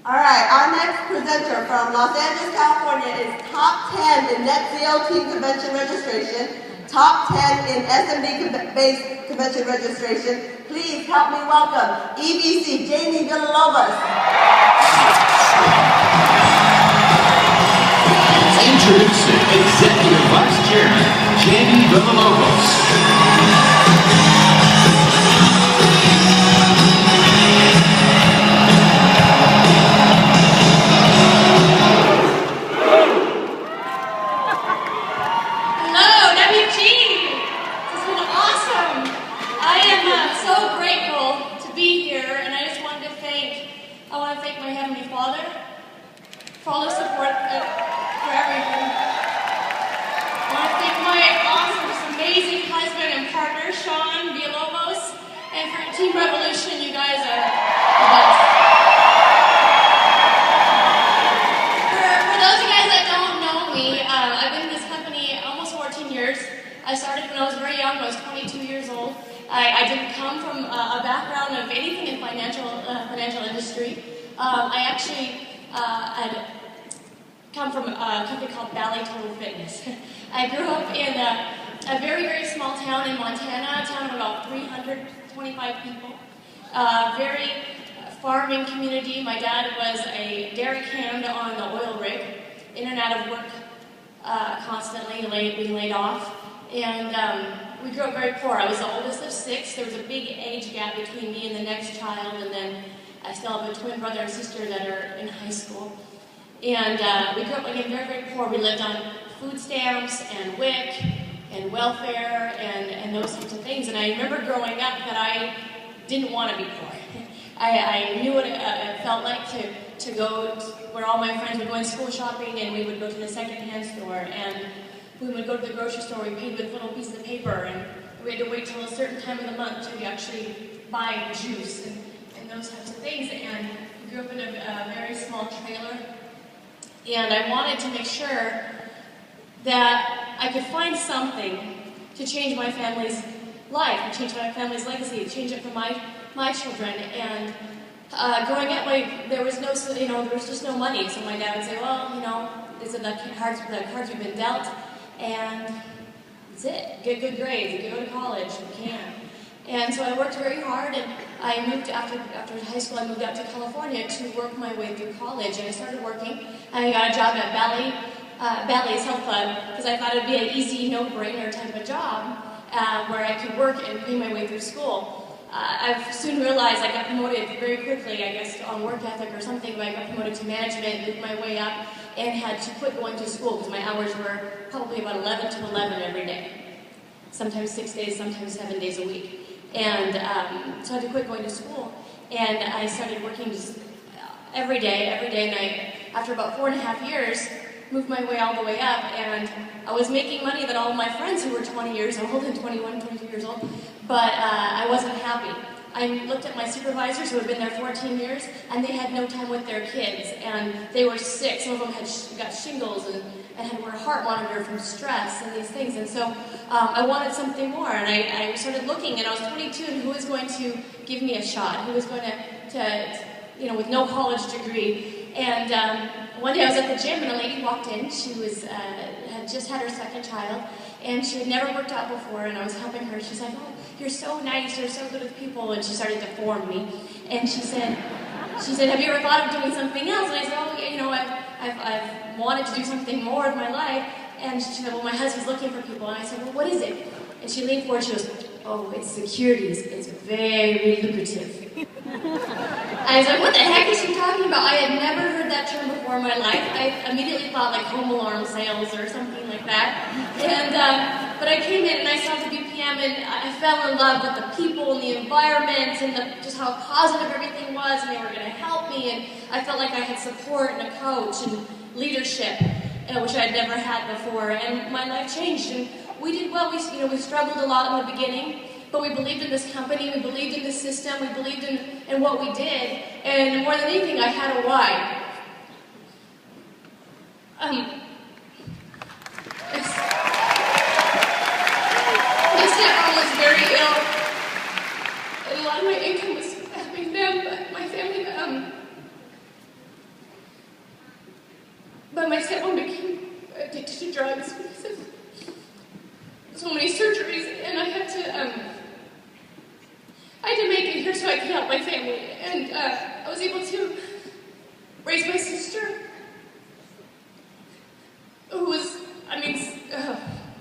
All right, our next presenter from Los Angeles, California is top 10 in Net ZOT convention registration, top 10 in SMD-based convention registration. Please help me welcome EBC Jamie Villalobos. Introducing Executive Vice Chairman Jamie Villalobos. Hello, WFG. This has been awesome. I am so grateful to be here, and I just wanted to thank my Heavenly Father for all the support for everything. I want to thank my awesome, just amazing husband and partner, Sean Villalobos, and for Team Revolution. You guys are the best. For those of you guys that don't know me, I've been in this company almost 14 years. I started when I was very young. I was 22 years old. I didn't come from a background of anything in financial industry. I actually had come from a company called Valley Total Fitness. I grew up in a very, very small town in Montana, a town of about 325 people. Very farming community. My dad was a derrick hand on the oil rig, in and out of work constantly, being laid off. And we grew up very poor. I was the oldest of 6. There was a big age gap between me and the next child, and then I still have a twin brother and sister that are in high school. And we grew up again very, very poor. We lived on food stamps and WIC and welfare and those sorts of things. And I remember growing up that I didn't want to be poor. I knew what it felt like to go where all my friends would go in school shopping, and we would go to the secondhand store, and we would go to the grocery store. We paid with little pieces of paper, and we had to wait till a certain time of the month to actually buy juice and those types of things. And we grew up in a very small trailer, and I wanted to make sure that I could find something to change my family's life, to change my family's legacy, to change it for my children. And growing up, there was just no money. So my dad would say, well, these are the cards we've been dealt, and that's it. Get good grades, go to college if you can. And so I worked very hard, and I moved after high school. I moved out to California to work my way through college, and I started working. And I got a job at Bally's Health Club because I thought it'd be an easy, no-brainer type of job where I could work and pay my way through school. I've soon realized I got promoted very quickly, I guess, on work ethic or something, but I got promoted to management, moved my way up, and had to quit going to school because my hours were probably about 11 to 11 every day. Sometimes 6 days, sometimes 7 days a week. And so I had to quit going to school. And I started working just every day, and after about 4.5 years, moved my way all the way up, and I was making money that all of my friends who were 20 years old and 21, 22 years old, but I wasn't happy. I looked at my supervisors who had been there 14 years, and they had no time with their kids, and they were sick. Some of them had got shingles and had to wear a heart monitor from stress and these things, and so I wanted something more, and I started looking, and I was 22, and who was going to give me a shot? Who was going to with no college degree? And one day I was at the gym, and a lady walked in. She had just had her second child, and she had never worked out before, and I was helping her. She's like, oh, you're so nice, you're so good with people, and she started to form me. And she said, have you ever thought of doing something else? And I said, I've wanted to do something more with my life. And she said, well, my husband's looking for people. And I said, well, what is it? And she leaned forward, she goes, oh, it's securities. It's very lucrative. I was like, what the heck is she talking about? I had never heard that term before in my life. I immediately thought like home alarm sales or something like that. And but I came in and I saw the BPM, and I fell in love with the people and the environment and just how positive everything was, and they were going to help me, and I felt like I had support and a coach and leadership, which I'd never had before, and my life changed, and we did well. We struggled a lot in the beginning, but we believed in this company, we believed in this system, we believed in what we did, and more than anything, I had a why. My stepmom was very ill, and a lot of my income was helping them, but my family, my stepmom became addicted to drugs because of so many surgeries, and I had to make it here so I could help my family, and I was able to raise my sister, who was,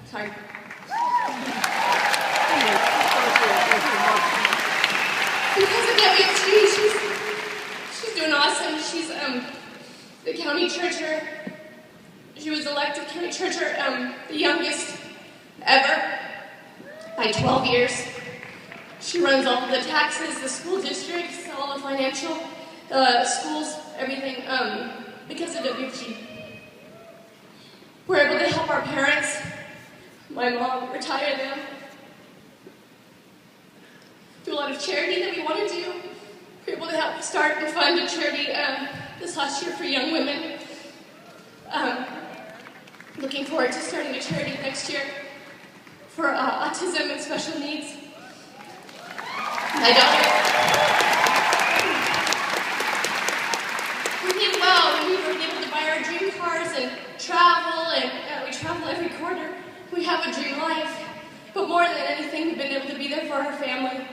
sorry. Because of WFG, she's doing awesome. She's the county treasurer. She was elected county treasurer, the youngest ever, by 12 years. She runs all the taxes, the school districts, all the financial, schools, everything, because of WFG. We're able to help our parents. My mom, retire them. Do a lot of charity that we want to do. We're able to help start and fund a charity this last year for young women. Looking forward to starting a charity next year for autism and special needs. My daughter, we did well when we were able to buy our dream cars and travel, and we travel every quarter. We have a dream life, but more than anything, we've been able to be there for our family.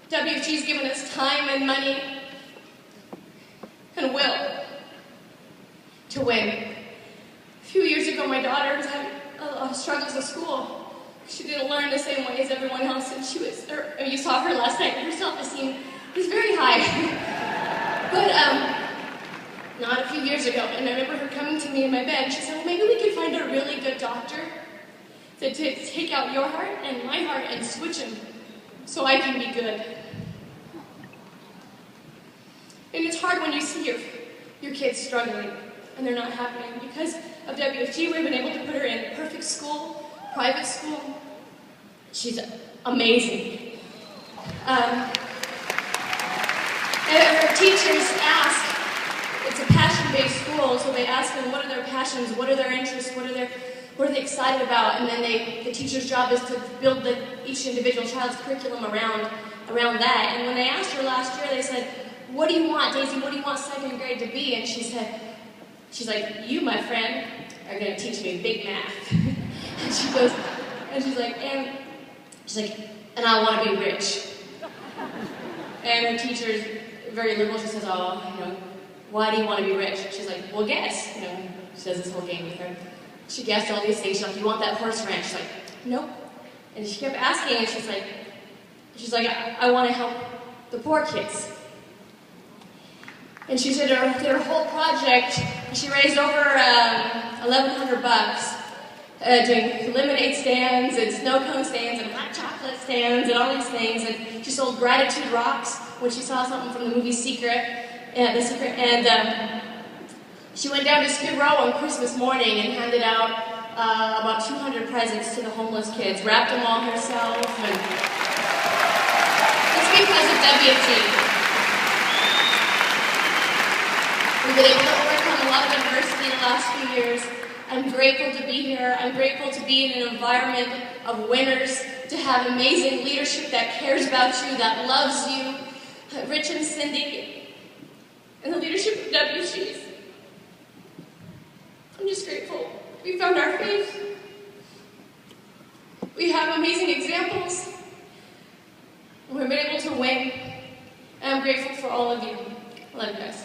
WFG's given us time and money and will to win. A few years ago, my daughter was having a lot of struggles at school. She didn't learn the same way as everyone else, and you saw her last night. Her self-esteem was very high. But not a few years ago, and I remember her coming to me in my bed, and she said, well, maybe we could find a really good doctor to take out your heart and my heart and switch them so I can be good. And it's hard when you see your kids struggling and they're not happening. Because of WFG, we've been able to put her in a perfect school, private school. She's amazing. And her teachers ask, it's a passion-based school, so they ask them what are their passions, what are their interests, what are they excited about, and then the teacher's job is to build each individual child's curriculum around that. And when they asked her last year, they said, what do you want, Daisy, what do you want second grade to be? And she's like, you, my friend, are going to teach me big math. and she's like, and I want to be rich. And her teacher's very liberal. She says, why do you want to be rich? She's like, well, guess. She does this whole game with her. She guessed all these things. She's like, you want that horse ranch? She's like, nope. And she kept asking, and she's like, I want to help the poor kids. And she did her whole project. She raised over $1,100 doing lemonade stands and snow cone stands and hot chocolate stands and all these things. And she sold gratitude rocks when she saw something from the movie Secret. And she went down to Skid Row on Christmas morning and handed out about 200 presents to the homeless kids, wrapped them all herself. And it's because of WFG. We've been able to overcome a lot of adversity in the last few years. I'm grateful to be here. I'm grateful to be in an environment of winners, to have amazing leadership that cares about you, that loves you. Rich and Cindy, and the leadership of WFG. I'm just grateful. We found our faith. We have amazing examples. We've been able to win. And I'm grateful for all of you. I love you guys.